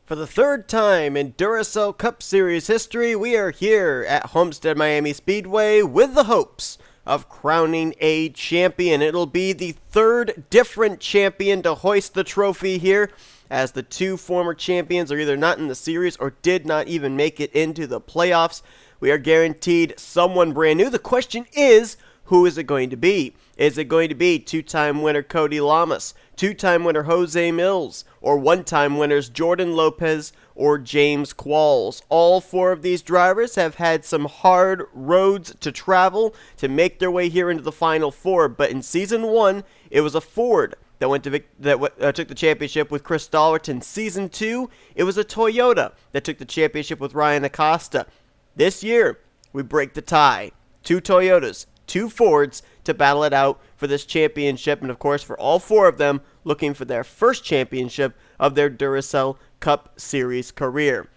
For the third time in Duracell Cup Series history, we are here at Homestead-Miami Speedway with the hopes of crowning a champion. It'll be the third different champion to hoist the trophy here, as the two former champions are either not in the series or did not even make it into the playoffs. We are guaranteed someone brand new. The question is, who is it going to be? Is it going to be two-time winner J Llamas, two-time winner J Millz, or one-time winners Jordan Lopes or J Qualls? All four of these drivers have had some hard roads to travel to make their way here into the Final Four, but in Season 1, it was a Ford that took the championship with Chris Stollerton. Season 2, it was a Toyota that took the championship with Ryan Acosta. This year, we break the tie. Two Toyotas, two Fords to battle it out for this championship, and of course for all four of them looking for their first championship of their Duracell Cup Series career.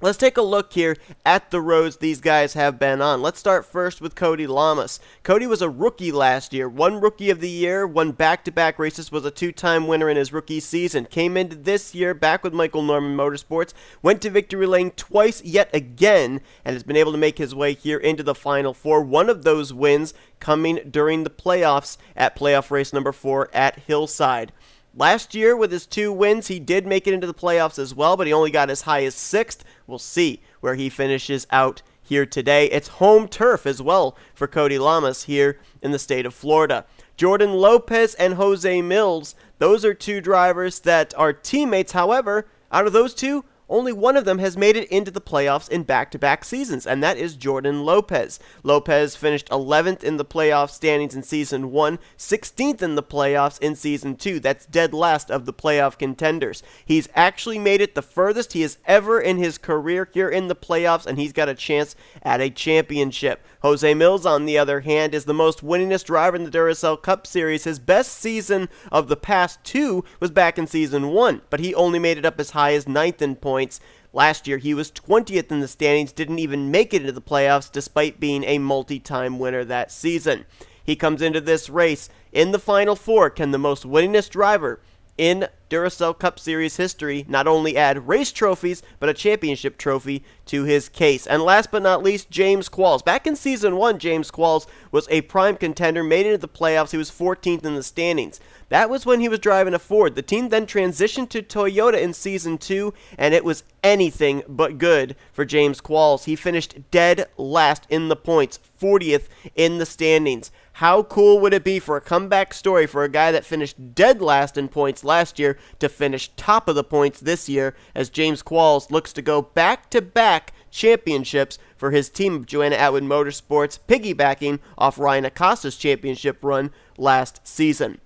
Let's take a look here at the roads these guys have been on. Let's start first with J Llamas. Cody was a rookie last year, won Rookie of the Year, won back-to-back races, was a two-time winner in his rookie season. Came into this year back with Michael Norman Motorsports, went to victory lane twice yet again, and has been able to make his way here into the Final Four. One of those wins coming during the playoffs at playoff race number 4 at Hillside. Last year, with his 2 wins, he did make it into the playoffs as well, but he only got as high as 6th. We'll see where he finishes out here today. It's home turf as well for J Llamas here in the state of Florida. Jordan Lopes and J Millz, those are 2 drivers that are teammates. However, out of those 2, only one of them has made it into the playoffs in back-to-back seasons, and that is Jordan Lopes. Lopes finished 11th in the playoff standings in Season 1, 16th in the playoffs in Season 2. That's dead last of the playoff contenders. He's actually made it the furthest he has ever in his career here in the playoffs, and he's got a chance at a championship. J Millz, on the other hand, is the most winningest driver in the Duracell Cup Series. His best season of the past 2 was back in Season 1, but he only made it up as high as 9th in points. Last year, he was 20th in the standings, didn't even make it into the playoffs despite being a multi-time winner that season. He comes into this race in the Final Four. Can the most winningest driver in Duracell Cup Series history not only add race trophies, but a championship trophy to his case? And last but not least, J Qualls. Back in Season 1, J Qualls was a prime contender, made it into the playoffs. He was 14th in the standings. That was when he was driving a Ford. The team then transitioned to Toyota in Season 2, and it was anything but good for J Qualls. He finished dead last in the points, 40th in the standings. How cool would it be for a comeback story for a guy that finished dead last in points last year to finish top of the points this year, as J Qualls looks to go back-to-back championships for his team of Joanna Atwood Motorsports, piggybacking off Ryan Acosta's championship run last season.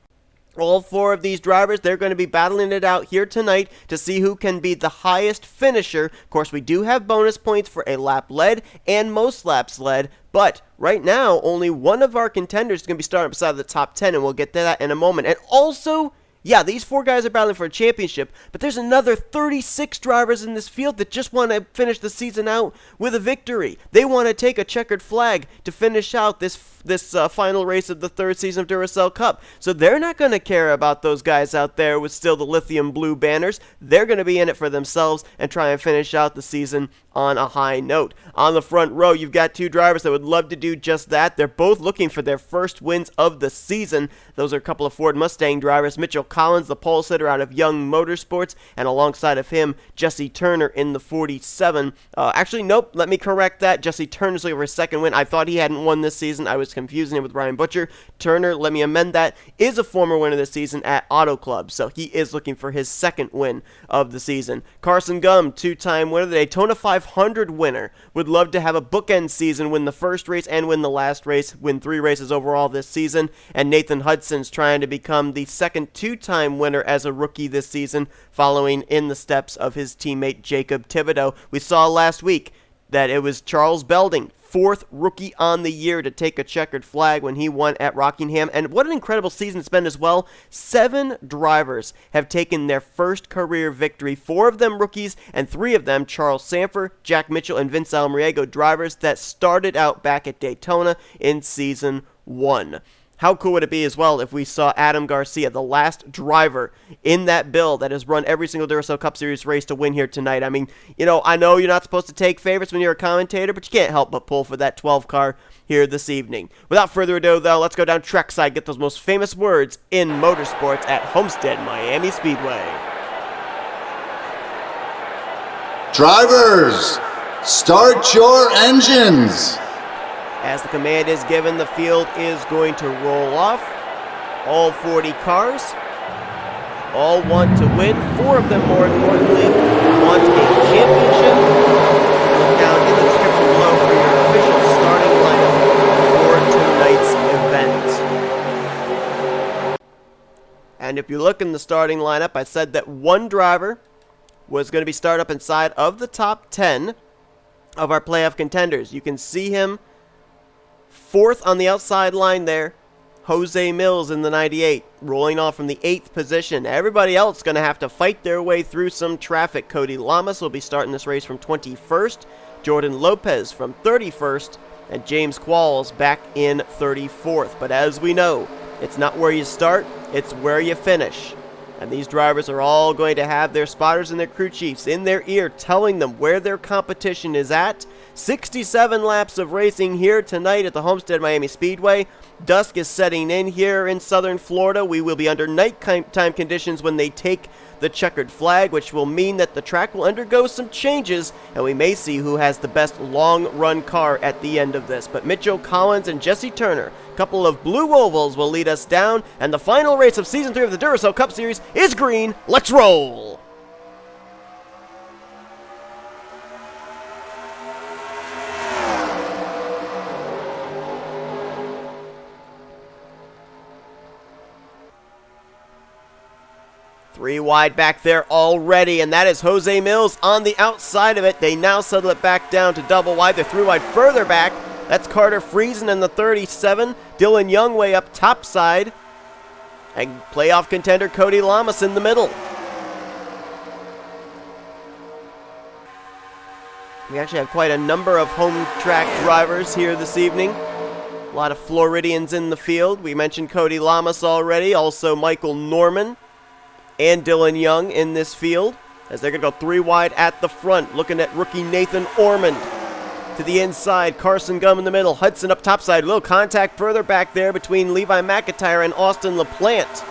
All 4 of these drivers, they're going to be battling it out here tonight to see who can be the highest finisher. Of course, we do have bonus points for a lap led and most laps led, but right now, only one of our contenders is going to be starting beside the top 10, and we'll get to that in a moment. And also, yeah, these 4 guys are battling for a championship, but there's another 36 drivers in this field that just want to finish the season out with a victory. They want to take a checkered flag to finish out this final race of the 3rd season of Duracell Cup. So they're not going to care about those guys out there with still the lithium blue banners. They're going to be in it for themselves and try and finish out the season on a high note. On the front row, you've got 2 drivers that would love to do just that. They're both looking for their first wins of the season. Those are a couple of Ford Mustang drivers. Mitchell Collins, the pole sitter out of Young Motorsports, and alongside of him, Jesse Turner in the 47. Actually, nope, let me correct that. Jesse Turner's looking for his second win. I thought he hadn't won this season. I was confusing him with Ryan Butcher. Turner, let me amend that, is a former winner this season at Auto Club, so he is looking for his second win of the season. Carson Gum, 2-time winner, the Daytona 500 winner, would love to have a bookend season, win the first race and win the last race, win 3 races overall this season. And Nathan Hudson's trying to become the second 2-time winner as a rookie this season, following in the steps of his teammate J Thibodeaux. We saw last week that it was Charles Belding, 4th rookie on the year to take a checkered flag when he won at Rockingham. And what an incredible season it's been as well. 7 drivers have taken their first career victory. 4 of them rookies, and 3 of them, Charles Sandfer, Jack Mitchell, and Vince Almariego, drivers that started out back at Daytona in Season 1. How cool would it be as well if we saw Adam Garcia, the last driver in that build that has run every single Duracell Cup Series race, to win here tonight? I mean, you know, I know you're not supposed to take favorites when you're a commentator, but you can't help but pull for that 12 car here this evening. Without further ado, though, let's go down trackside, get those most famous words in motorsports at Homestead-Miami Speedway. Drivers, start your engines. As the command is given, the field is going to roll off. All 40 cars, all want to win. 4 of them, more importantly, want a championship. Look down in the description below for your official starting lineup for tonight's event. And if you look in the starting lineup, I said that one driver was going to be started up inside of the top 10 of our playoff contenders. You can see him 4th on the outside line there, J Millz in the 98, rolling off from the 8th position. Everybody else going to have to fight their way through some traffic. J Llamas will be starting this race from 21st, Jordan Lopez from 31st, and J Qualls back in 34th. But as we know, it's not where you start, it's where you finish. And these drivers are all going to have their spotters and their crew chiefs in their ear telling them where their competition is at. 67 laps of racing here tonight at the Homestead-Miami Speedway. Dusk is setting in here in southern Florida. We will be under nighttime conditions when they take the checkered flag, which will mean that the track will undergo some changes, and we may see who has the best long-run car at the end of this. But Mitchell Collins and Jesse Turner, a couple of blue ovals, will lead us down, and the final race of Season 3 of the Duracell Cup Series is green. Let's roll! Three wide back there already, and that is J Millz on the outside of it. They now settle it back down to double wide. They're 3 wide further back. That's Carter Friesen in the 37. Dylan Young way up top side. And playoff contender J Llamas in the middle. We actually have quite a number of home track drivers here this evening. A lot of Floridians in the field. We mentioned J Llamas already, also Michael Norman and Dylan Young in this field, as they're going to go 3 wide at the front, looking at rookie N Ormond. To the inside, Carson Gum in the middle, Hudson up topside, a little contact further back there between Levi McIntire and Austin LaPlante.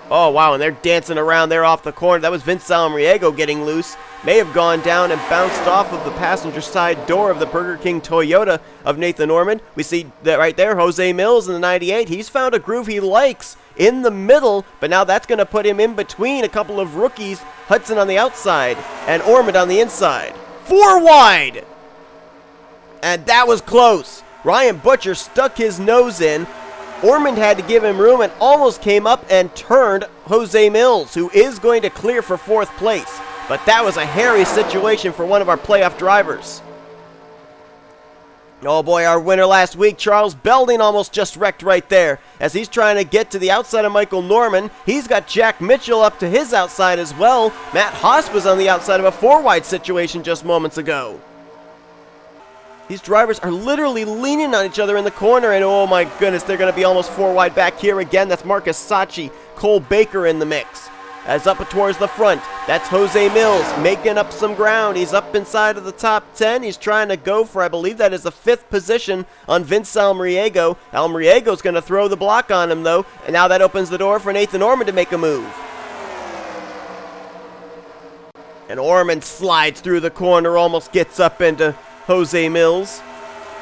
Oh, wow, and they're dancing around there off the corner. That was V Almariego getting loose. May have gone down and bounced off of the passenger side door of the Burger King Toyota of N Ormond. We see that right there, J Millz in the 98. He's found a groove he likes in the middle, but now that's going to put him in between a couple of rookies, Hudson on the outside and Ormond on the inside. 4 wide! And that was close. Ryan Butcher stuck his nose in. Ormond had to give him room and almost came up and turned J Millz, who is going to clear for 4th place. But that was a hairy situation for one of our playoff drivers. Oh boy, our winner last week, Charles Belding, almost just wrecked right there. As he's trying to get to the outside of Michael Norman, he's got Jack Mitchell up to his outside as well. Matt Haas was on the outside of a 4-wide situation just moments ago. These drivers are literally leaning on each other in the corner, and oh my goodness, they're going to be almost 4 wide back here again. That's M Saatchi, Cole Baker in the mix. As up towards the front, that's J Millz making up some ground. He's up inside of the top 10. He's trying to go for, I believe that is the 5th position on V Almariego. Almariego's going to throw the block on him though, and now that opens the door for N Ormond to make a move. And Ormond slides through the corner, almost gets up into J Millz.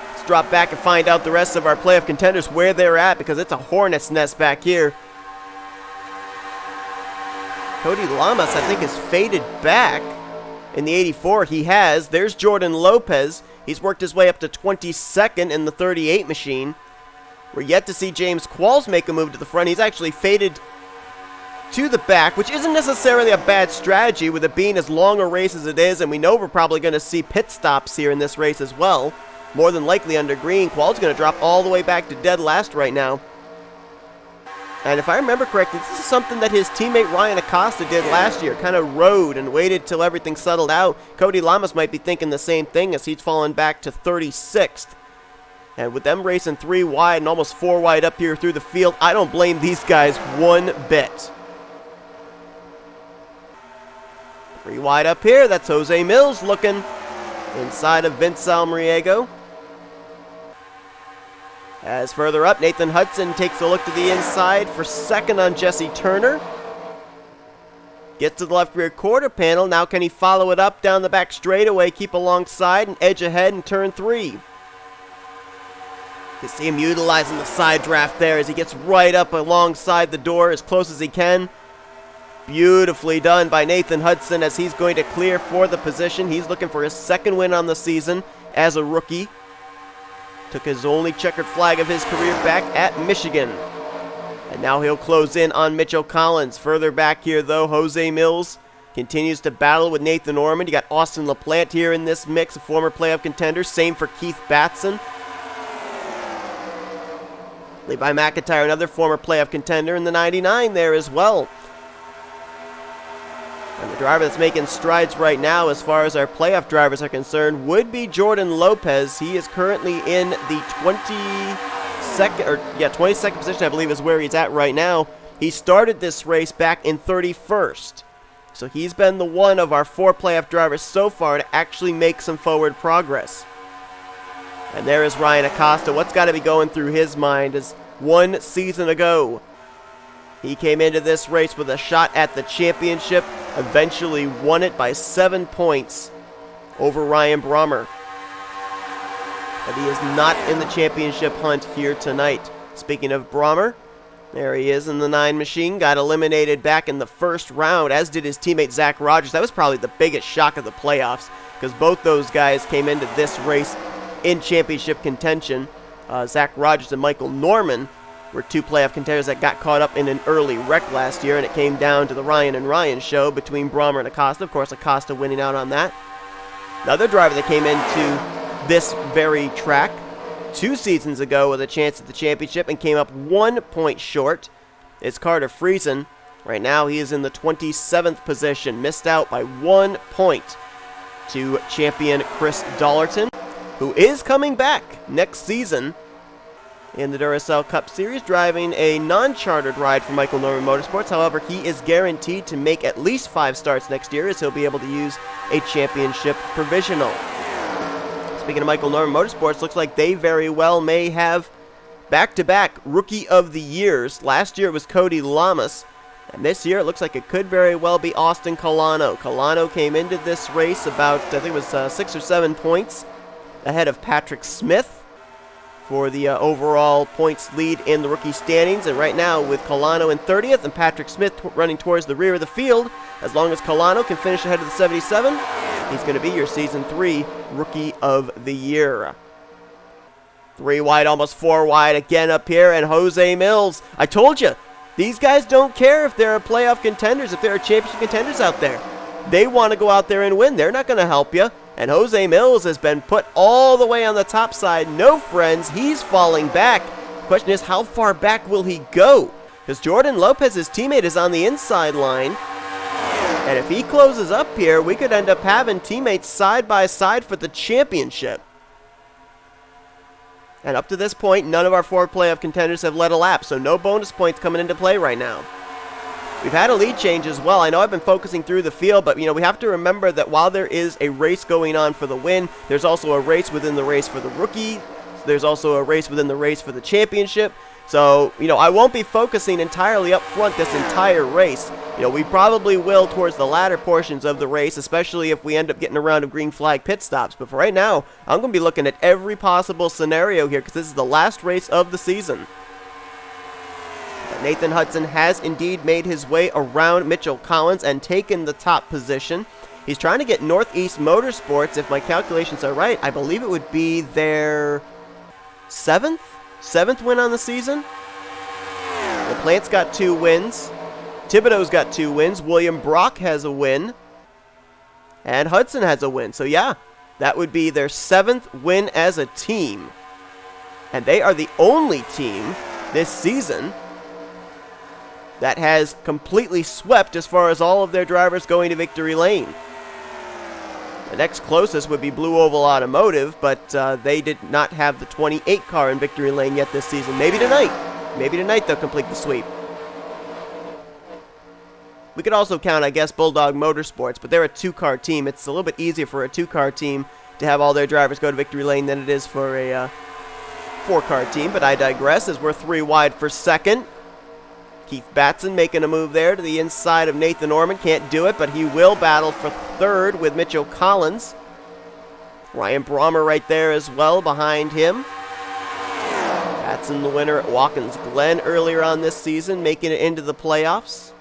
Let's drop back and find out the rest of our playoff contenders where they're at, because it's a hornet's nest back here. J Llamas, I think, has faded back in the 84. He has. There's Jordan Lopez. He's worked his way up to 22nd in the 38 machine. We're yet to see J Qualls make a move to the front. He's actually faded to the back, which isn't necessarily a bad strategy with it being as long a race as it is, and we know we're probably going to see pit stops here in this race as well. More than likely under green. Qualls going to drop all the way back to dead last right now. And if I remember correctly, this is something that his teammate Ryan Acosta did last year. Kind of rode and waited till everything settled out. J Llamas might be thinking the same thing as he's fallen back to 36th And with them racing 3 wide and almost 4 wide up here through the field, I don't blame these guys one bit. 3 wide up here, that's J Millz looking inside of V Almariego. As further up, N Hudson takes a look to the inside for second on Jesse Turner. Gets to the left rear quarter panel. Now can he follow it up down the back straightaway, keep alongside, and edge ahead in turn 3. You see him utilizing the side draft there as he gets right up alongside the door as close as he can. Beautifully done by N Hudson as he's going to clear for the position. He's looking for his second win on the season as a rookie. Took his only checkered flag of his career back at Michigan. And now he'll close in on Mitchell Collins. Further back here, though, J Millz continues to battle with N Ormond. You got Austin LaPlante here in this mix, a former playoff contender. Same for K Batson. Levi McIntyre, another former playoff contender in the 99 there as well. And the driver that's making strides right now as far as our playoff drivers are concerned would be Jordan Lopez. He is currently in the 22nd position, I believe, is where he's at right now. He started this race back in 31st. So he's been the one of our 4 playoff drivers so far to actually make some forward progress. And there is Ryan Acosta. What's got to be going through his mind is 1 season ago, he came into this race with a shot at the championship, eventually won it by 7 points over R Brommer. But he is not in the championship hunt here tonight. Speaking of Brommer, there he is in the 9 machine. Got eliminated back in the first round, as did his teammate Zach Rogers. That was probably the biggest shock of the playoffs, because both those guys came into this race in championship contention. Zach Rogers and Michael Norman were 2 playoff contenders that got caught up in an early wreck last year, and it came down to the Ryan and Ryan show between Brommer and Acosta. Of course, Acosta winning out on that. Another driver that came into this very track 2 seasons ago with a chance at the championship and came up 1 point short is K Friesen. Right now, he is in the 27th position, missed out by 1 point to champion Chris Dollerton, who is coming back next season in the Duracell Cup Series, driving a non-chartered ride for Michael Norman Motorsports. However, he is guaranteed to make at least 5 starts next year, as he'll be able to use a championship provisional. Speaking of Michael Norman Motorsports, looks like they very well may have back-to-back Rookie of the Years. Last year it was Cody Llamas, and this year it looks like it could very well be Austin Kolano. Kolano came into this race about, I think it was 6 or 7 points ahead of Patrick Smith for the overall points lead in the rookie standings. And right now, with Kolano in 30th and Patrick Smith running towards the rear of the field, as long as Kolano can finish ahead of the 77, he's going to be your Season 3 Rookie of the Year. 3 wide, almost 4 wide again up here, and J Millz. I told you, these guys don't care if there are playoff contenders, if there are championship contenders out there. They want to go out there and win. They're not going to help you. And J Millz has been put all the way on the top side. No friends. He's falling back. The question is, how far back will he go? Because Jordan Lopez, his teammate, is on the inside line. And if he closes up here, we could end up having teammates side by side for the championship. And up to this point, none of our 4 playoff contenders have led a lap, so no bonus points coming into play right now. We've had a lead change as well. I know I've been focusing through the field, but we have to remember that while there is a race going on for the win, there's also a race within the race for the rookie. There's also a race within the race for the championship. So, I won't be focusing entirely up front this entire race. We probably will towards the latter portions of the race, especially if we end up getting a round of green flag pit stops. But for right now, I'm going to be looking at every possible scenario here because this is the last race of the season. N Hudson has indeed made his way around Mitchell Collins and taken the top position. He's trying to get Northeast Motorsports, if my calculations are right. I believe it would be their 7th win on the season. LaPlante's got 2 wins. Thibodeaux's got 2 wins. William Brock has a win. And Hudson has a win. So yeah, that would be their 7th win as a team. And they are the only team this season that has completely swept as far as all of their drivers going to victory lane. The next closest would be Blue Oval Automotive, but they did not have the 28 car in victory lane yet this season. Maybe tonight. Maybe tonight they'll complete the sweep. We could also count, I guess, Bulldog Motorsports, but they're a 2-car team. It's a little bit easier for a 2-car team to have all their drivers go to victory lane than it is for a 4-car team, but I digress as we're 3 wide for second. K Batson making a move there to the inside of Nathan Ormond. Can't do it, but he will battle for third with Mitchell Collins. R Brommer right there as well behind him. Batson the winner at Watkins Glen earlier on this season, making it into the playoffs.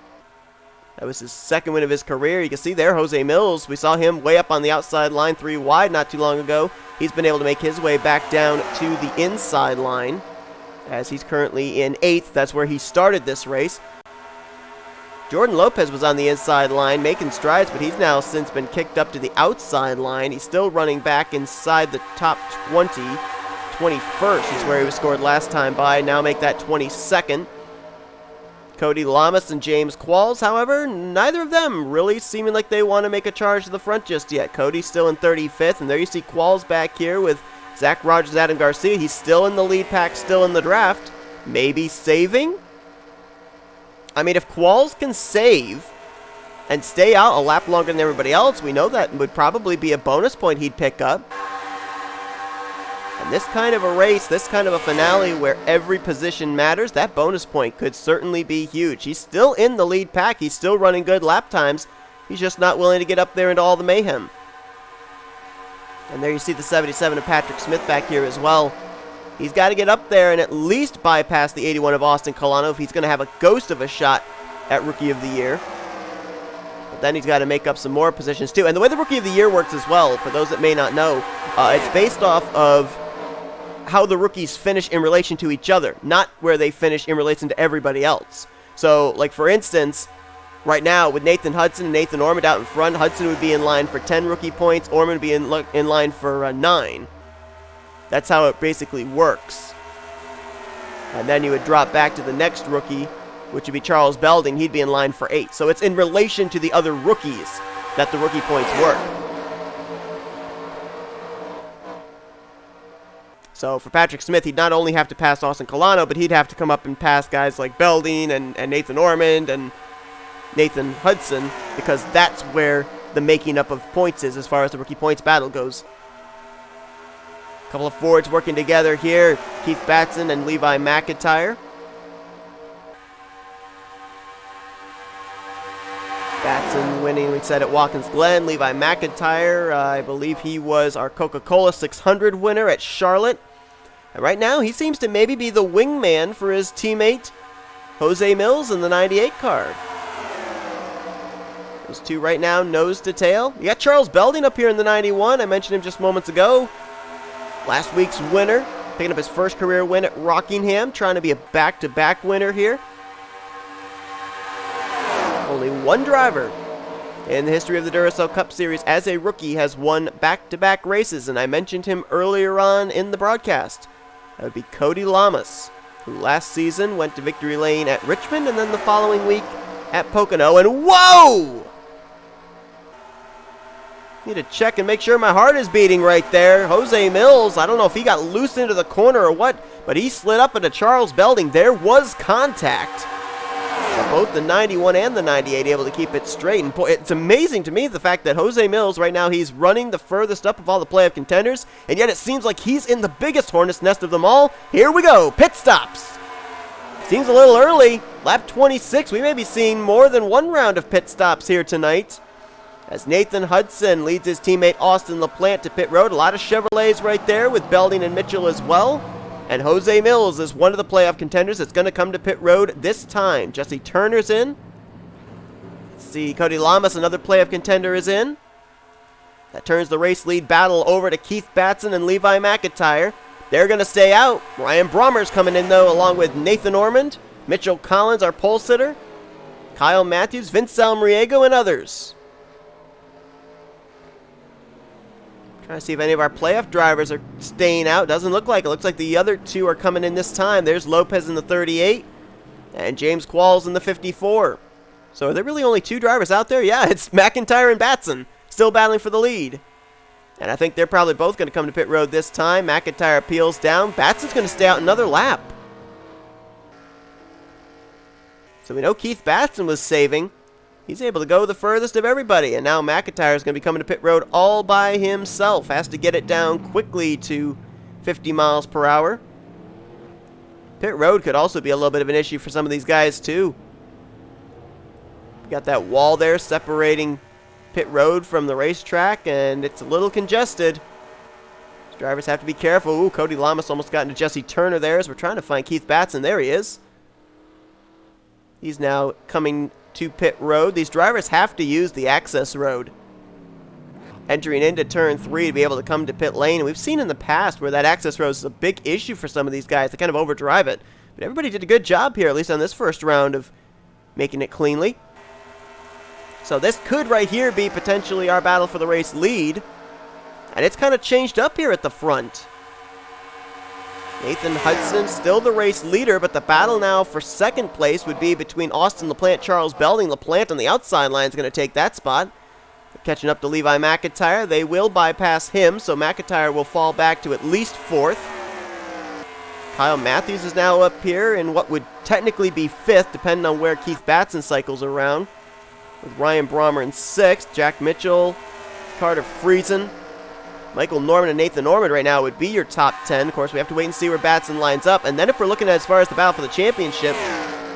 That was his second win of his career. You can see there, J Millz. We saw him way up on the outside line, 3 wide not too long ago. He's been able to make his way back down to the inside line, as he's currently in 8th. That's where he started this race. Jordan Lopez was on the inside line making strides, but he's now since been kicked up to the outside line. He's still running back inside the top 20. 21st is where he was scored last time by. Now make that 22nd. J Llamas and J Qualls, however, neither of them really seeming like they want to make a charge to the front just yet. Cody's still in 35th, and there you see Qualls back here with Zach Rogers, Adam Garcia. He's still in the lead pack, still in the draft. Maybe saving? I mean, if Qualls can save and stay out a lap longer than everybody else, we know that would probably be a bonus point he'd pick up. And this kind of a race, this kind of a finale where every position matters, that bonus point could certainly be huge. He's still in the lead pack. He's still running good lap times. He's just not willing to get up there into all the mayhem. And there you see the 77 of Patrick Smith back here as well. He's got to get up there and at least bypass the 81 of Austin Kolano if he's going to have a ghost of a shot at Rookie of the Year. But then he's got to make up some more positions too. And the way the Rookie of the Year works as well, for those that may not know, it's based off of how the rookies finish in relation to each other, not where they finish in relation to everybody else. So, like for instance, right now with Nathan Hudson and Nathan Ormond out in front, Hudson would be in line for 10 rookie points, Ormond would be in line for 9. That's how it basically works. And then you would drop back to the next rookie, which would be Charles Belding. He'd be in line for 8. So it's in relation to the other rookies that the rookie points work. So for Patrick Smith, he'd not only have to pass Austin Kolano, but he'd have to come up and pass guys like Belding and Nathan Ormond and Nathan Hudson, because that's where the making up of points is as far as the rookie points battle goes. A couple of Fords working together here, K Batson and Levi McIntire. Batson winning, we said, at Watkins Glen. Levi McIntire, I believe he was our Coca-Cola 600 winner at Charlotte. And right now, he seems to maybe be the wingman for his teammate, J Millz, in the 98 car. Those two right now, nose to tail. You got Charles Belding up here in the 91. I mentioned him just moments ago. Last week's winner, picking up his first career win at Rockingham, trying to be a back-to-back winner here. Only one driver in the history of the Duracell Cup Series as a rookie has won back-to-back races, and I mentioned him earlier on in the broadcast. That would be J Llamas, who last season went to victory lane at Richmond and then the following week at Pocono. And whoa! Need to check and make sure my heart is beating right there. J Millz, I don't know if he got loose into the corner or what, but he slid up into Charles Belding. There was contact. But both the 91 and the 98 able to keep it straight. And boy, it's amazing to me the fact that J Millz right now, he's running the furthest up of all the playoff contenders, and yet it seems like he's in the biggest hornet's nest of them all. Here we go, pit stops. Seems a little early. Lap 26, we may be seeing more than one round of pit stops here tonight, as Nathan Hudson leads his teammate Austin LaPlante to pit road. A lot of Chevrolets right there with Belding and Mitchell as well. And J Millz is one of the playoff contenders that's going to come to pit road this time. Jesse Turner's in. Let's see, J Llamas, another playoff contender, is in. That turns the race lead battle over to K Batson and Levi McIntire. They're going to stay out. R Brommer's coming in, though, along with Nathan Ormond, Mitchell Collins, our pole sitter, K Mathews, V Almariego, and others. Trying to see if any of our playoff drivers are staying out. Doesn't look like it. Looks like the other two are coming in this time. There's Lopez in the 38 and J Qualls in the 54. So are there really only two drivers out there? Yeah, it's McIntire and Batson still battling for the lead. And I think they're probably both going to come to pit road this time. McIntyre peels down. Batson's going to stay out another lap. So we know Keith Batson was saving. He's able to go the furthest of everybody. And now McIntyre is going to be coming to pit road all by himself. Has to get it down quickly to 50 miles per hour. Pit road could also be a little bit of an issue for some of these guys too. We got that wall there separating pit road from the racetrack, and it's a little congested. These drivers have to be careful. Ooh, J Llamas almost got into Jesse Turner there as we're trying to find Keith Batson. There he is. He's now coming to pit road. These drivers have to use the access road entering into turn 3 to be able to come to pit lane. And we've seen in the past where that access road is a big issue for some of these guys. They kind of overdrive it. But everybody did a good job here, at least on this first round, of making it cleanly. So this could right here be potentially our battle for the race lead. And it's kind of changed up here at the front. N Hudson still the race leader, but the battle now for second place would be between Austin LaPlante, Charles Belding. LaPlante on the outside line is going to take that spot. They're catching up to Levi McIntyre. They will bypass him, so McIntyre will fall back to at least 4th. K Mathews is now up here in what would technically be 5th, depending on where Keith Batson cycles around, with R Brommer in 6th. Jack Mitchell, Carter Friesen, Michael Norman, and Nathan Ormond right now would be your top 10. Of course, we have to wait and see where Batson lines up. And then if we're looking at as far as the battle for the championship,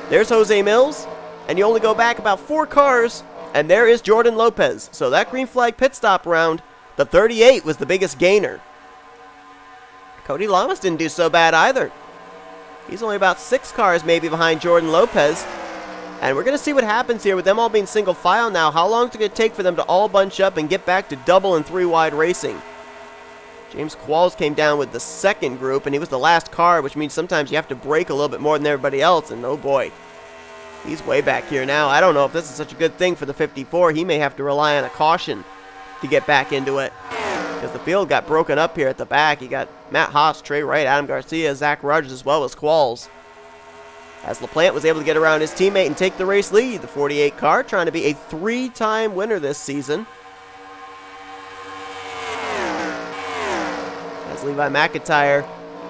there's J Millz, and you only go back about 4 cars, and there is Jordan Lopes. So that green flag pit stop round, the 38 was the biggest gainer. J Llamas didn't do so bad either. He's only about 6 cars maybe behind Jordan Lopes. And we're going to see what happens here with them all being single file now. How long is it going to take for them to all bunch up and get back to double and 3 wide racing? J Qualls came down with the second group, and he was the last car, which means sometimes you have to brake a little bit more than everybody else. And oh boy, he's way back here now. I don't know if this is such a good thing for the 54. He may have to rely on a caution to get back into it, because the field got broken up here at the back. You got M Haas, T Wright, Adam Garcia, Zach Rogers, as well as Qualls. As LaPlante was able to get around his teammate and take the race lead. The 48 car trying to be a 3-time winner this season. As Levi McIntyre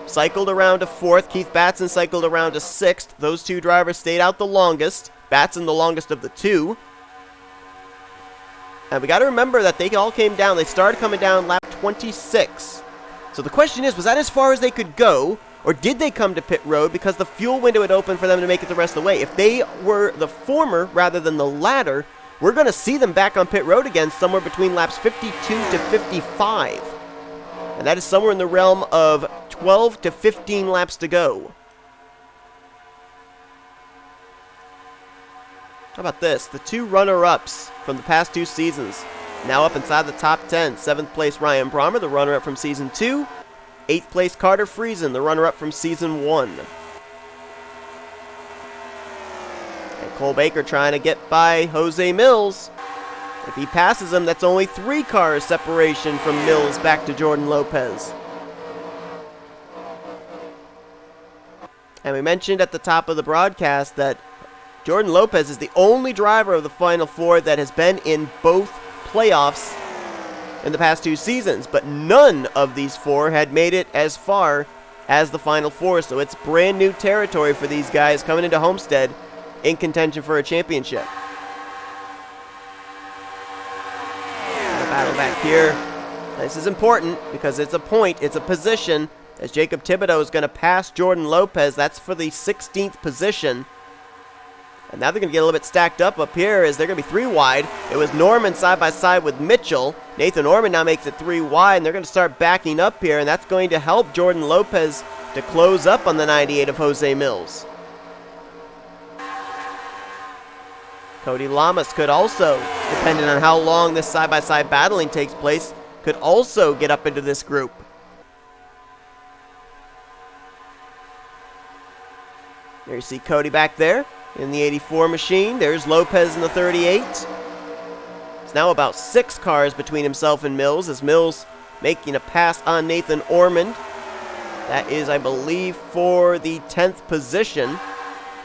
cycled around to 4th. Keith Batson cycled around to 6th. Those two drivers stayed out the longest. Batson the longest of the two. And we got to remember that they all came down. They started coming down lap 26. So the question is, was that as far as they could go? Or did they come to pit road because the fuel window had opened for them to make it the rest of the way? If they were the former rather than the latter, we're going to see them back on pit road again somewhere between laps 52 to 55. And that is somewhere in the realm of 12 to 15 laps to go. How about this? The 2 runner-ups from the past 2 seasons now up inside the top 10. 7th place R Brommer, the runner-up from season 2. 8th place Carter Friesen, the runner-up from season 1. And Cole Baker trying to get by J Millz. If he passes him, that's only 3 cars separation from Millz back to Jordan Lopes. And we mentioned at the top of the broadcast that Jordan Lopes is the only driver of the Final 4 that has been in both playoffs in the past 2 seasons, but none of these 4 had made it as far as the Final 4, so it's brand new territory for these guys coming into Homestead in contention for a championship. The battle back here. This is important because it's a point, it's a position, as J Thibodeaux is going to pass Jordan Lopes. That's for the 16th position. And now they're going to get a little bit stacked up here as they're going to be 3 wide. It was Norman side by side with Mitchell. Nathan Ormond now makes it 3 wide, and they're going to start backing up here, and that's going to help Jordan Lopes to close up on the 98 of J Millz. J Llamas could also, depending on how long this side-by-side battling takes place, could also get up into this group. There you see Cody back there in the 84 machine. There's Lopes in the 38. It's now about 6 cars between himself and Millz, as Millz making a pass on Nathan Ormond. That is, I believe, for the 10th position.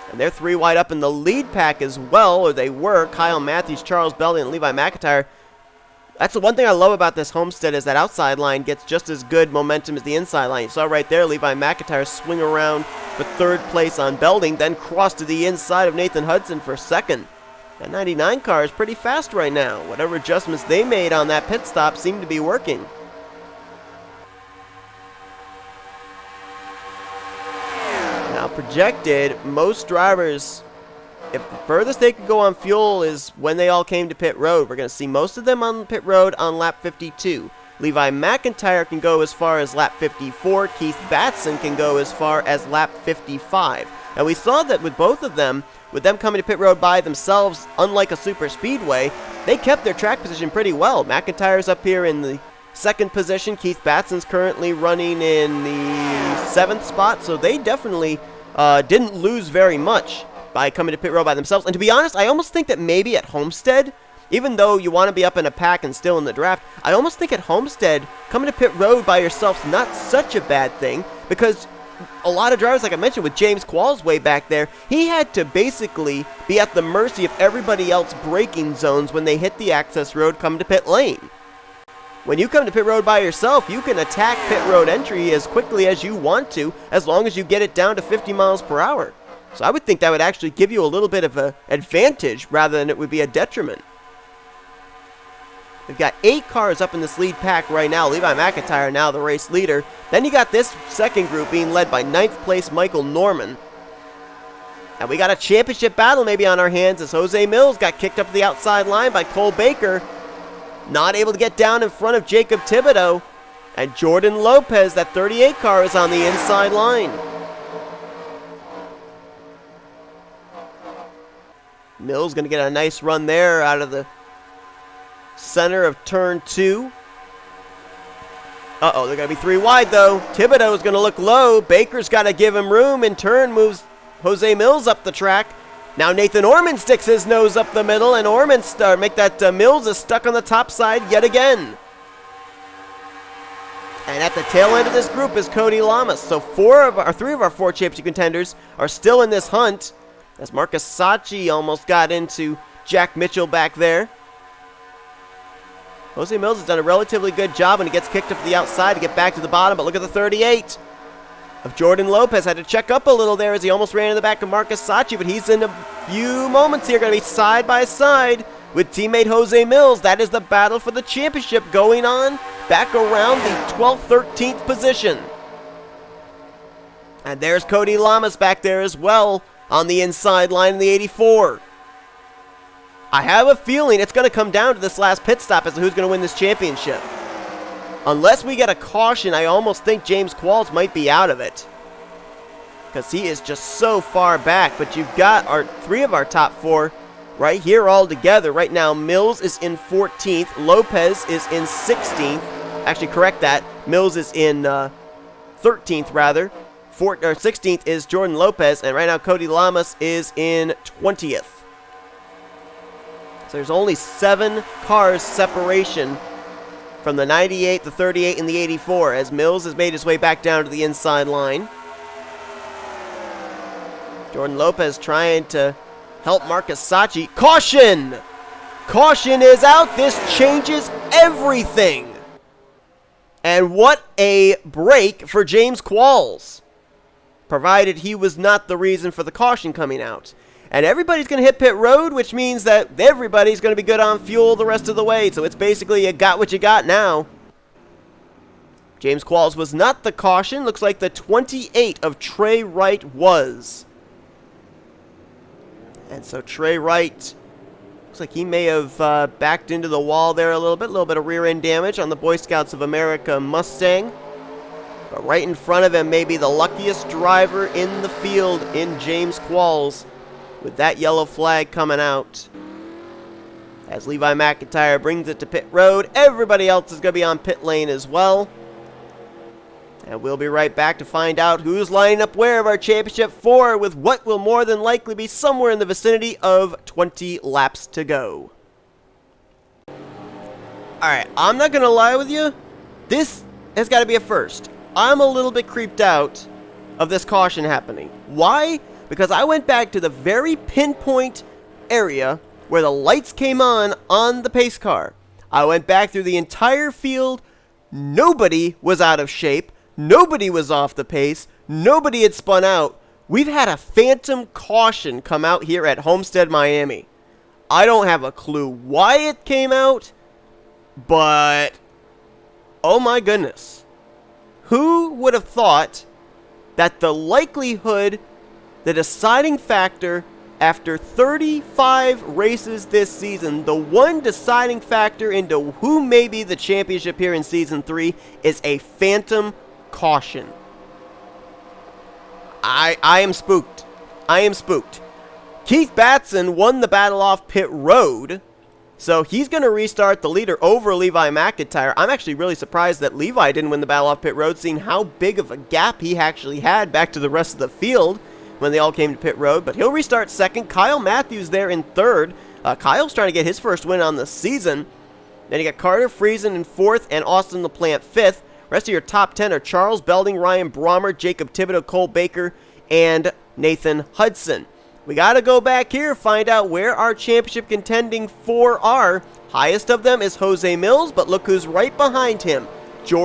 And they're 3 wide up in the lead pack as well, or they were. Kyle Mathews, Charles Belding, and Levi McIntire. That's the one thing I love about this Homestead is that outside line gets just as good momentum as the inside line. You saw right there, Levi McIntire swing around for third place on Belding, then cross to the inside of Nathan Hudson for second. That 99 car is pretty fast right now. Whatever adjustments they made on that pit stop seem to be working. Now projected, most drivers, if the furthest they could go on fuel is when they all came to pit road. We're going to see most of them on pit road on lap 52. Levi McIntire can go as far as lap 54. Keith Batson can go as far as lap 55. And we saw that with both of them, with them coming to pit road by themselves, unlike a super speedway, they kept their track position pretty well. McIntyre's up here in the second position. Keith Batson's currently running in the 7th spot, so they definitely didn't lose very much by coming to pit road by themselves. And to be honest, I almost think that maybe at Homestead, even though you want to be up in a pack and still in the draft, I almost think at Homestead, coming to pit road by yourself's not such a bad thing, because a lot of drivers, like I mentioned with J Qualls way back there, he had to basically be at the mercy of everybody else braking zones when they hit the access road coming to pit lane. When you come to pit road by yourself, you can attack pit road entry as quickly as you want to, as long as you get it down to 50 miles per hour. So I would think that would actually give you a little bit of an advantage rather than it would be a detriment. We've got 8 cars up in this lead pack right now. Levi McIntire now the race leader. Then you got this second group being led by 9th place Michael Norman. And we got a championship battle maybe on our hands as J Millz got kicked up to the outside line by Cole Baker. Not able to get down in front of Jacob Thibodeaux. And Jordan Lopez, that 38 car, is on the inside line. Millz going to get a nice run there out of the center of turn 2. Uh-oh, they're going to be 3 wide, though. Thibodeaux is going to look low. Baker's got to give him room. In turn, moves J Millz up the track. Now Nathan Ormond sticks his nose up the middle, and Ormond make that Millz is stuck on the top side yet again. And at the tail end of this group is J Llamas. So 3 of our 4 championship contenders are still in this hunt, as M Saatchi almost got into Jack Mitchell back there. J Millz has done a relatively good job when he gets kicked up to the outside to get back to the bottom, but look at the 38 of Jordan Lopez. Had to check up a little there as he almost ran in the back of M Saatchi, but he's in a few moments here going to be side by side with teammate J Millz. That is the battle for the championship going on back around the 12th, 13th position. And there's J Llamas back there as well on the inside line in the 84. I have a feeling it's going to come down to this last pit stop as to who's going to win this championship. Unless we get a caution, I almost think J Qualls might be out of it, because he is just so far back. But you've got 3 of our top 4 right here all together. Right now, Millz is in 14th. Lopez is in 16th. Actually, correct that. Millz is in 13th, rather. 16th is Jordan Lopez. And right now, J Llamas is in 20th. So there's only 7 cars separation from the 98, the 38, and the 84, as Millz has made his way back down to the inside line. Jordan Lopez trying to help M Saatchi. Caution! Caution is out. This changes everything. And what a break for J Qualls, provided he was not the reason for the caution coming out. And everybody's going to hit pit road, which means that everybody's going to be good on fuel the rest of the way. So it's basically you got what you got now. J Qualls was not the caution. Looks like the 28 of T Wright was. And so T Wright, looks like he may have backed into the wall there a little bit of rear end damage on the Boy Scouts of America Mustang. But right in front of him, maybe the luckiest driver in the field in J Qualls, with that yellow flag coming out. As Levi McIntire brings it to pit road, everybody else is going to be on pit lane as well. And we'll be right back to find out who's lining up where of our championship 4, with what will more than likely be somewhere in the vicinity of 20 laps to go. Alright, I'm not going to lie with you. This has got to be a first. I'm a little bit creeped out of this caution happening. Why? Because I went back to the very pinpoint area where the lights came on the pace car. I went back through the entire field. Nobody was out of shape. Nobody was off the pace. Nobody had spun out. We've had a phantom caution come out here at Homestead-Miami. I don't have a clue why it came out, but oh my goodness. Who would have thought that the likelihood, the deciding factor after 35 races this season, the one deciding factor into who may be the championship here in Season 3 is a phantom caution. I am spooked. I am spooked. K Batson won the battle off pit road, so he's going to restart the leader over Levi McIntire. I'm actually really surprised that Levi didn't win the battle off pit road, seeing how big of a gap he actually had back to the rest of the field when they all came to pit road, but he'll restart second. K Mathews there in third. Kyle's trying to get his first win on the season. Then you got K Friesen in fourth and Austin LaPlante fifth. Rest of your top 10 are Charles Belding, Ryan Brommer, J Thibodeaux, Cole Baker, and N Hudson. We got to go back here, find out where our championship contending four are. Highest of them is J Millz, but look who's right behind him. J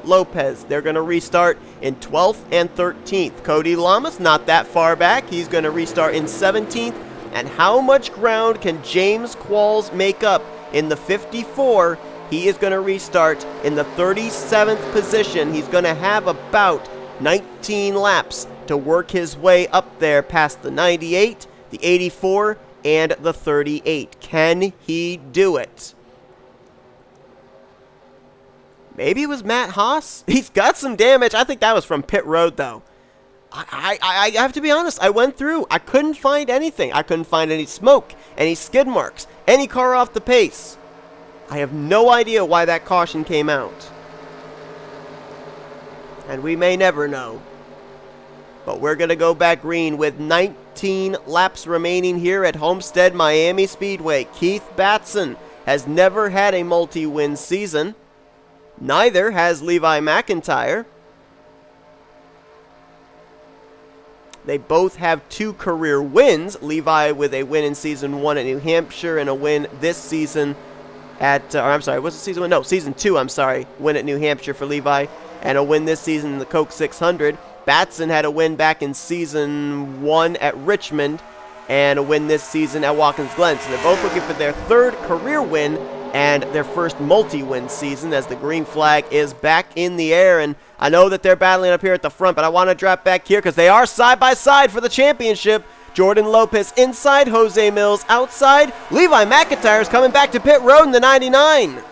Lopes. They're going to restart in 12th and 13th. J Llamas, not that far back. He's going to restart in 17th. And how much ground can J Qualls make up in the 54? He is going to restart in the 37th position. He's going to have about 19 laps to work his way up there past the 98, the 84, and the 38. Can he do it? Maybe it was M Haas. He's got some damage. I think that was from pit road, though. I have to be honest. I went through. I couldn't find anything. I couldn't find any smoke, any skid marks, any car off the pace. I have no idea why that caution came out. And we may never know. But we're going to go back green with 19 laps remaining here at Homestead-Miami Speedway. K Batson has never had a multi-win season. Neither has Levi McIntire. They both have 2 career wins. Levi with a win in Season 1 at New Hampshire and a win this season at, was it Season 1? No, Season 2, I'm sorry. Win at New Hampshire for Levi and a win this season in the Coke 600. Batson had a win back in Season 1 at Richmond and a win this season at Watkins Glen. So they're both looking for their 3rd career win and their first multi-win season as the green flag is back in the air. And I know that they're battling up here at the front, but I want to drop back here because they are side by side for the championship. J Lopes inside, J Millz outside. Levi McIntire is coming back to pit road in the 99.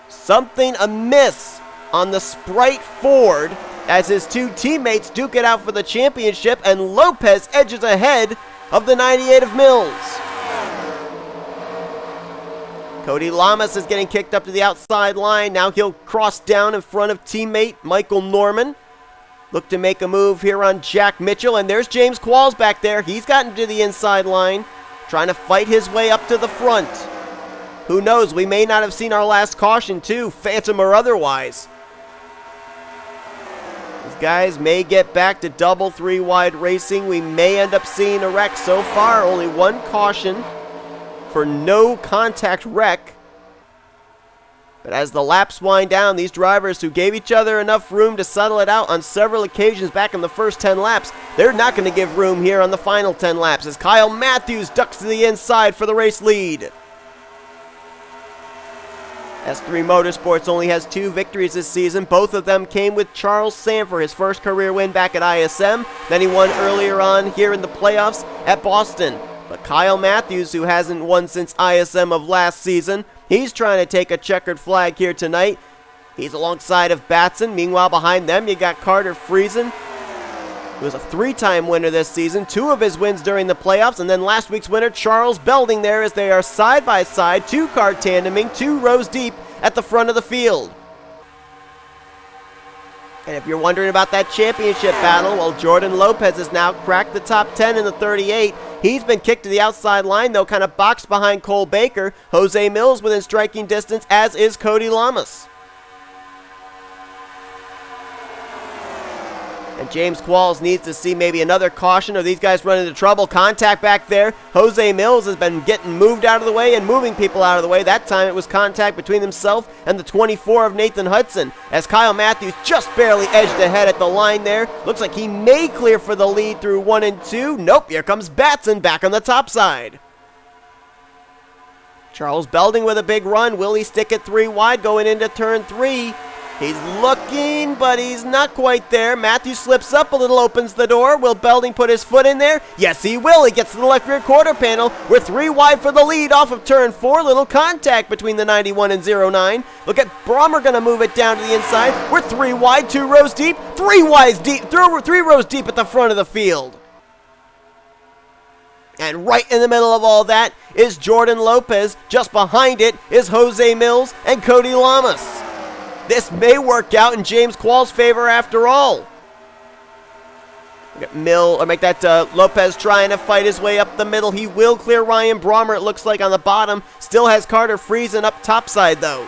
Something amiss on the Sprite Ford as his 2 teammates duke it out for the championship, and Lopes edges ahead of the 98 of Millz. J Llamas is getting kicked up to the outside line. Now he'll cross down in front of teammate Michael Norman. Look to make a move here on Jack Mitchell, and there's J Qualls back there. He's gotten to the inside line, trying to fight his way up to the front. Who knows, we may not have seen our last caution too, phantom or otherwise. These guys may get back to double 3 wide racing. We may end up seeing a wreck. So far, only 1 caution for no contact wreck. But as the laps wind down, these drivers who gave each other enough room to settle it out on several occasions back in the first 10 laps, they're not going to give room here on the final 10 laps as K Mathews ducks to the inside for the race lead. S3 Motorsports only has 2 victories this season. Both of them came with Charles Sandfer, his first career win back at ISM. Then he won earlier on here in the playoffs at Boston. But K Mathews, who hasn't won since ISM of last season, he's trying to take a checkered flag here tonight. He's alongside of Batson. Meanwhile, behind them, you got K Friesen, who was a 3-time winner this season. 2 of his wins during the playoffs. And then last week's winner, Charles Belding, there as they are side by side, 2-car tandeming, 2 rows deep at the front of the field. And if you're wondering about that championship battle, well, J Lopes has now cracked the top 10 in the 38. He's been kicked to the outside line, though, kind of boxed behind Cole Baker. J Millz within striking distance, as is J Llamas. And James Qualls needs to see maybe another caution, or these guys run into trouble. Contact back there. J Millz has been getting moved out of the way and moving people out of the way. That time it was contact between himself and the 24 of N Hudson, as K Mathews just barely edged ahead at the line there. Looks like he may clear for the lead through 1 and 2. Nope, here comes Batson back on the top side. Charles Belding with a big run. Will he stick it 3 wide going into turn 3? He's looking, but he's not quite there. Mathews slips up a little, opens the door. Will Belding put his foot in there? Yes, he will. He gets to the left rear quarter panel. We're 3 wide for the lead off of turn 4. Little contact between the 91 and 09. Look at Brommer going to move it down to the inside. We're 3 wide, 2 rows deep. 3 rows deep at the front of the field. And right in the middle of all that is Jordan Lopes. Just behind it is J Millz and J Llamas. This may work out in James Qualls' favor after all. Lopes trying to fight his way up the middle. He will clear Ryan Brommer, it looks like, on the bottom. Still has Carter Friesen up topside, though.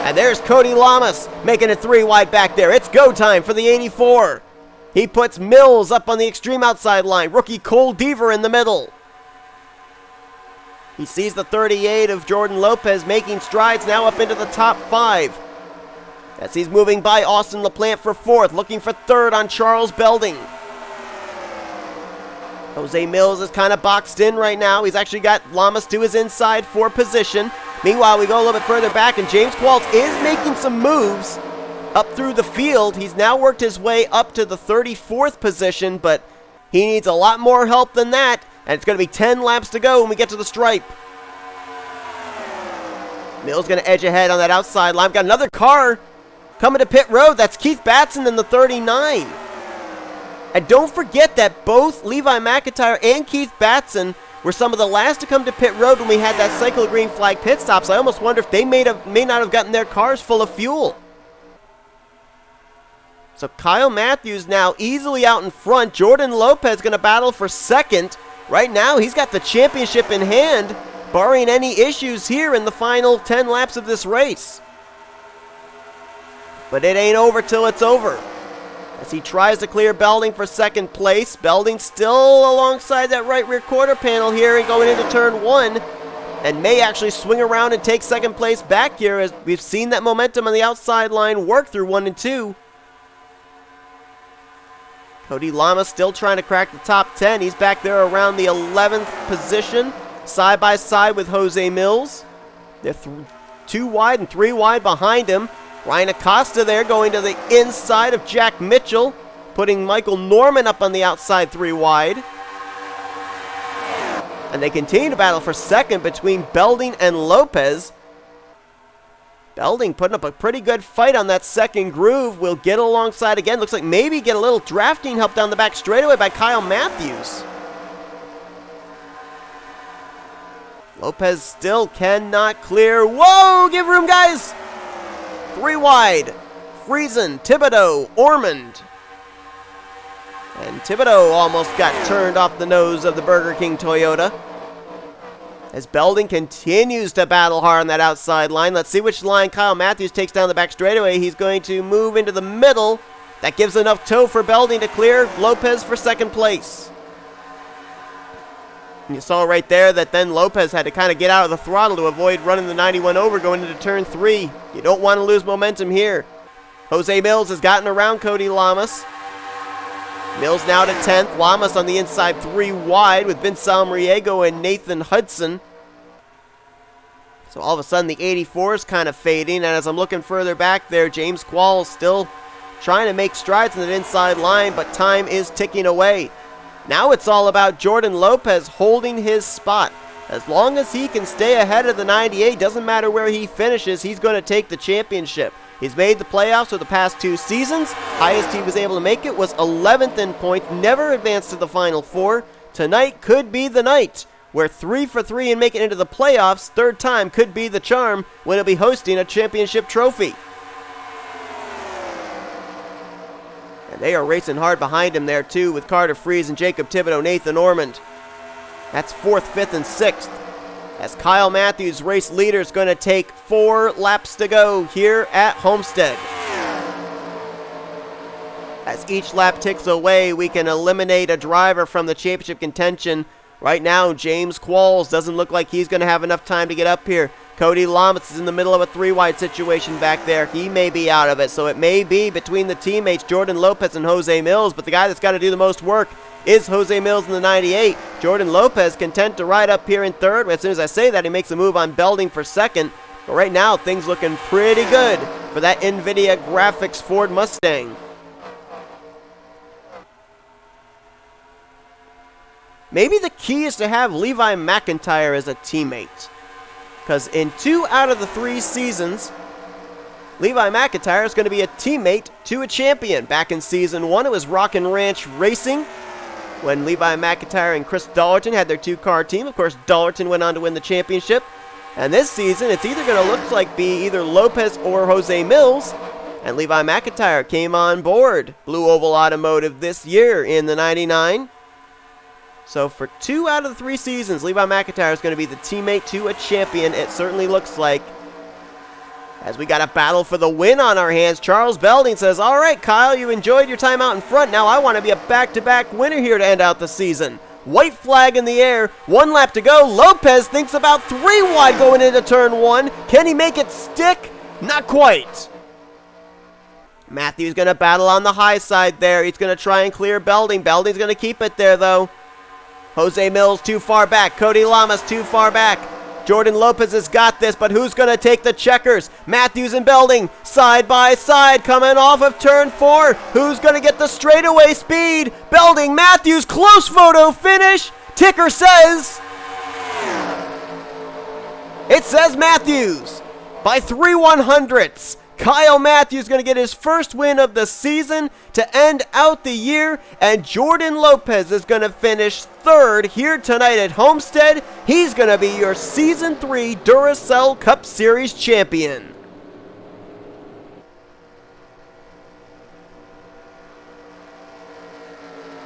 And there's J Llamas making it 3 wide back there. It's go time for the 84. He puts Millz up on the extreme outside line. Rookie J Deaver in the middle. He sees the 38 of Jordan Lopes making strides now up into the top 5. As he's moving by Austin LaPlante for 4th, looking for 3rd on Charles Belding. J Millz is kind of boxed in right now. He's actually got Llamas to his inside for position. Meanwhile, we go a little bit further back, and James Qualls is making some moves up through the field. He's now worked his way up to the 34th position, but he needs a lot more help than that, and it's going to be 10 laps to go when we get to the stripe. Millz going to edge ahead on that outside line. We've got another car coming to pit road. That's K Batson in the 39. And don't forget that both Levi McIntyre and K Batson were some of the last to come to pit road when we had that cycle green flag pit stops. I almost wonder if they may not have gotten their cars full of fuel. So K Mathews now easily out in front. Jordan Lopes going to battle for 2nd. Right now, he's got the championship in hand, barring any issues here in the final 10 laps of this race. But it ain't over till it's over, as he tries to clear Belding for 2nd place. Belding still alongside that right rear quarter panel here and going into turn 1, and may actually swing around and take 2nd place back here, as we've seen that momentum on the outside line work through 1 and 2. J Llamas still trying to crack the top 10. He's back there around the 11th position, side by side with J Millz. They're 2 wide and 3 wide behind him. Ryan Acosta there going to the inside of Jack Mitchell, putting Michael Norman up on the outside 3 wide. And they continue to battle for 2nd between Belding and Lopes. Belding putting up a pretty good fight on that 2nd groove. Will get alongside again. Looks like maybe get a little drafting help down the back straightaway by K Mathews. Lopes still cannot clear. Whoa! Give room, guys! 3 wide. Friesen, Thibodeaux, Ormond. And Thibodeaux almost got turned off the nose of the Burger King Toyota. As Belding continues to battle hard on that outside line. Let's see which line K Mathews takes down the back straightaway. He's going to move into the middle. That gives enough toe for Belding to clear Lopes for 2nd place. You saw right there that then Lopes had to kind of get out of the throttle to avoid running the 91 over going into turn 3. You don't want to lose momentum here. J Millz has gotten around J Llamas. Millz now to 10th. Llamas on the inside 3 wide with V Almariego and N Hudson. So all of a sudden the 84 is kind of fading, and as I'm looking further back there, James Qualls still trying to make strides in the inside line, but time is ticking away. Now it's all about Jordan Lopes holding his spot. As long as he can stay ahead of the 98, doesn't matter where he finishes, he's going to take the championship. He's made the playoffs for the past 2 seasons. Highest he was able to make it was 11th in points, never advanced to the Final 4. Tonight could be the night where 3 for 3 and make it into the playoffs. 3rd time could be the charm when he'll be hosting a championship trophy. And they are racing hard behind him there too, with Carter Friesen, Jacob Thibodeaux, N Ormond. That's 4th, 5th, and 6th. As K Mathews, race leader, is going to take 4 laps to go here at Homestead. As each lap ticks away, we can eliminate a driver from the championship contention. Right now, J Qualls doesn't look like he's going to have enough time to get up here. J Lopes is in the middle of a 3-wide situation back there. He may be out of it, so it may be between the teammates Jordan Lopez and J Millz, but the guy that's got to do the most work is J Millz in the 98. Jordan Lopez content to ride up here in third. As soon as I say that, he makes a move on Belding for second. But right now, things looking pretty good for that NVIDIA graphics Ford Mustang. Maybe the key is to have Levi McIntire as a teammate. Because in 2 out of the 3 seasons, Levi McIntire is going to be a teammate to a champion. Back in season 1, it was Rockin' Ranch Racing, when Levi McIntire and Chris Dollerton had their 2-car team. Of course, Dollerton went on to win the championship. And this season, it's either going to look like be either Lopez or J Millz. And Levi McIntire came on board Blue Oval Automotive this year in the 99. So for 2 out of the 3 seasons, Levi McIntire is going to be the teammate to a champion. It certainly looks like. As we got a battle for the win on our hands, Charles Belding says, all right, Kyle, you enjoyed your time out in front. Now I want to be a back-to-back winner here to end out the season. White flag in the air, 1 lap to go. Lopez thinks about 3 wide going into turn 1. Can he make it stick? Not quite. Mathews going to battle on the high side there. He's going to try and clear Belding. Belding's going to keep it there, though. J Millz too far back. J Llamas too far back. Jordan Lopez has got this, but who's going to take the checkers? Mathews and Belding side by side coming off of turn 4. Who's going to get the straightaway speed? Belding, Mathews, close photo finish. Ticker says... It says Mathews by 3/100ths. Kyle Mathews going to get his first win of the season to end out the year, and Jordan Lopez is going to finish 3rd here tonight at Homestead. He's going to be your Season 3 Duracell Cup Series champion.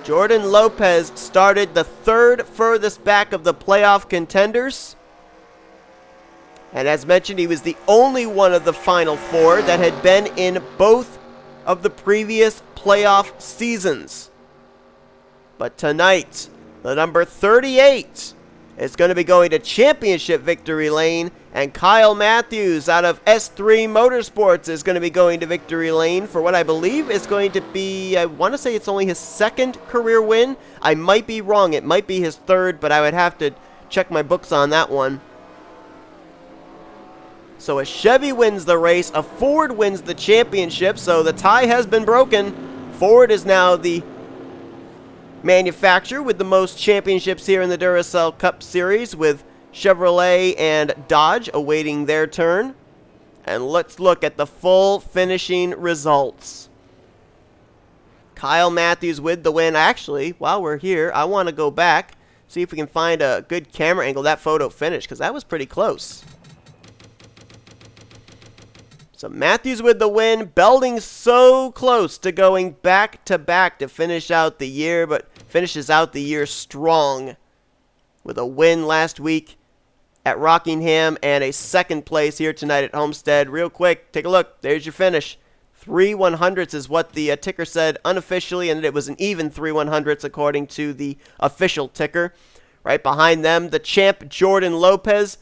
Jordan Lopez started the 3rd furthest back of the playoff contenders. And as mentioned, he was the only one of the Final 4 that had been in both of the previous playoff seasons. But tonight, the number 38 is going to be going to championship victory lane. And Kyle Mathews out of S3 Motorsports is going to be going to victory lane for what I believe is going to be, I want to say it's only his 2nd career win. I might be wrong. It might be his 3rd, but I would have to check my books on that one. So a Chevy wins the race, a Ford wins the championship, so the tie has been broken. Ford is now the manufacturer with the most championships here in the Duracell Cup Series, with Chevrolet and Dodge awaiting their turn. And let's look at the full finishing results. Kyle Mathews with the win. Actually, while we're here, I want to go back, see if we can find a good camera angle of that photo finish, because that was pretty close. So Mathews with the win. Belding so close to going back-to-back to finish out the year, but finishes out the year strong with a win last week at Rockingham and a 2nd place here tonight at Homestead. Real quick, take a look. There's your finish. 3/100ths is what the ticker said unofficially, and it was an even 3/100ths according to the official ticker. Right behind them, the champ Jordan Lopez,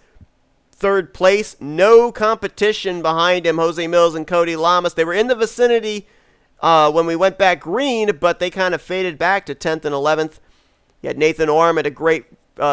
3rd place. No competition behind him, J Millz and J Llamas. They were in the vicinity when we went back green, but they kind of faded back to 10th and 11th. You had N Ormond, a great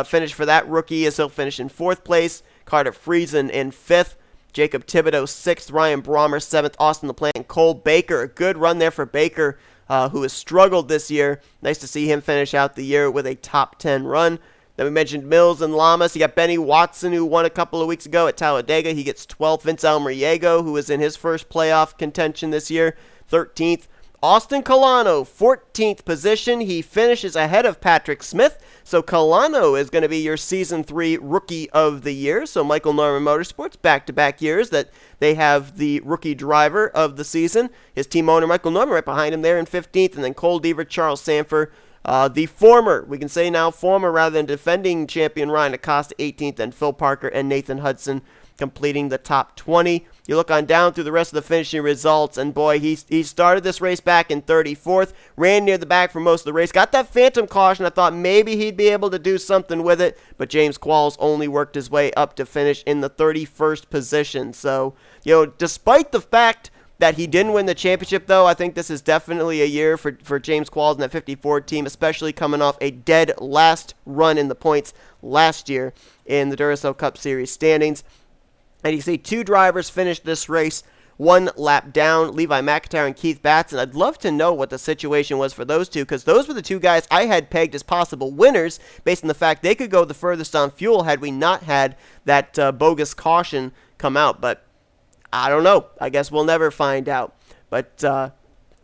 finish for that rookie, as he'll finish in 4th place. K Friesen in 5th. J Thibodeaux 6th. Ryan Brommer 7th. Austin LaPlante and Cole Baker. A good run there for Baker, who has struggled this year. Nice to see him finish out the year with a top 10 run. Then we mentioned Millz and Llamas. You got Benny Watson, who won a couple of weeks ago at Talladega. He gets 12th. Vince Almariego, who was in his first playoff contention this year, 13th. Austin Kolano, 14th position. He finishes ahead of Patrick Smith. So Kolano is going to be your Season 3 Rookie of the Year. So Michael Norman Motorsports, back-to-back years that they have the rookie driver of the season. His team owner, Michael Norman, right behind him there in 15th. And then Cole Deaver, Charles Sandfer, the former, we can say now former rather than defending champion Ryan Acosta, 18th, and Phil Parker and Nathan Hudson completing the top 20. You look on down through the rest of the finishing results, and boy, he started this race back in 34th, ran near the back for most of the race, got that phantom caution. I thought maybe he'd be able to do something with it, but J Qualls only worked his way up to finish in the 31st position. So, despite the fact that he didn't win the championship, though, I think this is definitely a year for J Qualls and that 54 team, especially coming off a dead last run in the points last year in the Duracell Cup Series standings. And you see 2 drivers finished this race 1 lap down, Levi McIntyre and Keith Batson. I'd love to know what the situation was for those two, because those were the 2 guys I had pegged as possible winners based on the fact they could go the furthest on fuel had we not had that bogus caution come out. But I don't know. I guess we'll never find out. But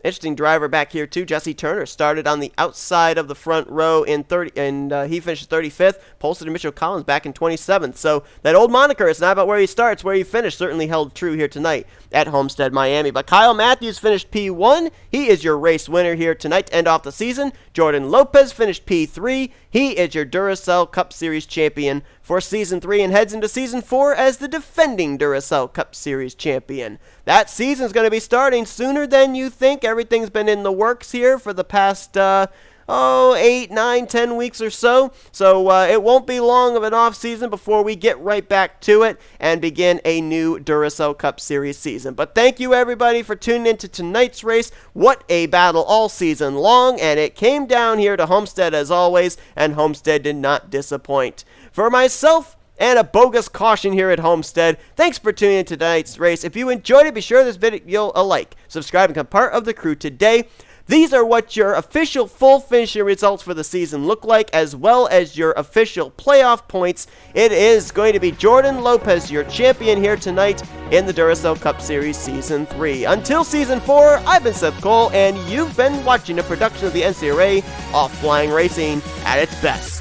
interesting driver back here too. Jesse Turner started on the outside of the front row in 30, and he finished 35th. Polster and Mitchell Collins back in 27th. So that old moniker, it's not about where you start, it's where you finish, certainly held true here tonight at Homestead-Miami. But Kyle Mathews finished P1. He is your race winner here tonight to end off the season. Jordan Lopez finished P3. He is your Duracell Cup Series champion for Season 3 and heads into Season 4 as the defending Duracell Cup Series champion. That season's going to be starting sooner than you think. Everything's been in the works here for the past 8, 9, 10 weeks or so. So it won't be long of an off season before we get right back to it and begin a new Duracell Cup Series season. But thank you everybody for tuning into tonight's race. What a battle all season long, and it came down here to Homestead as always, and Homestead did not disappoint. For myself and a bogus caution here at Homestead, thanks for tuning in to tonight's race. If you enjoyed it, be sure to this video a like, subscribe, and become part of the crew today. These are what your official full finishing results for the season look like, as well as your official playoff points. It is going to be Jordan Lopez, your champion here tonight in the Duracell Cup Series Season 3. Until Season 4, I've been Seth Cole, and you've been watching a production of the NCRA, Off-Flying Racing at its best.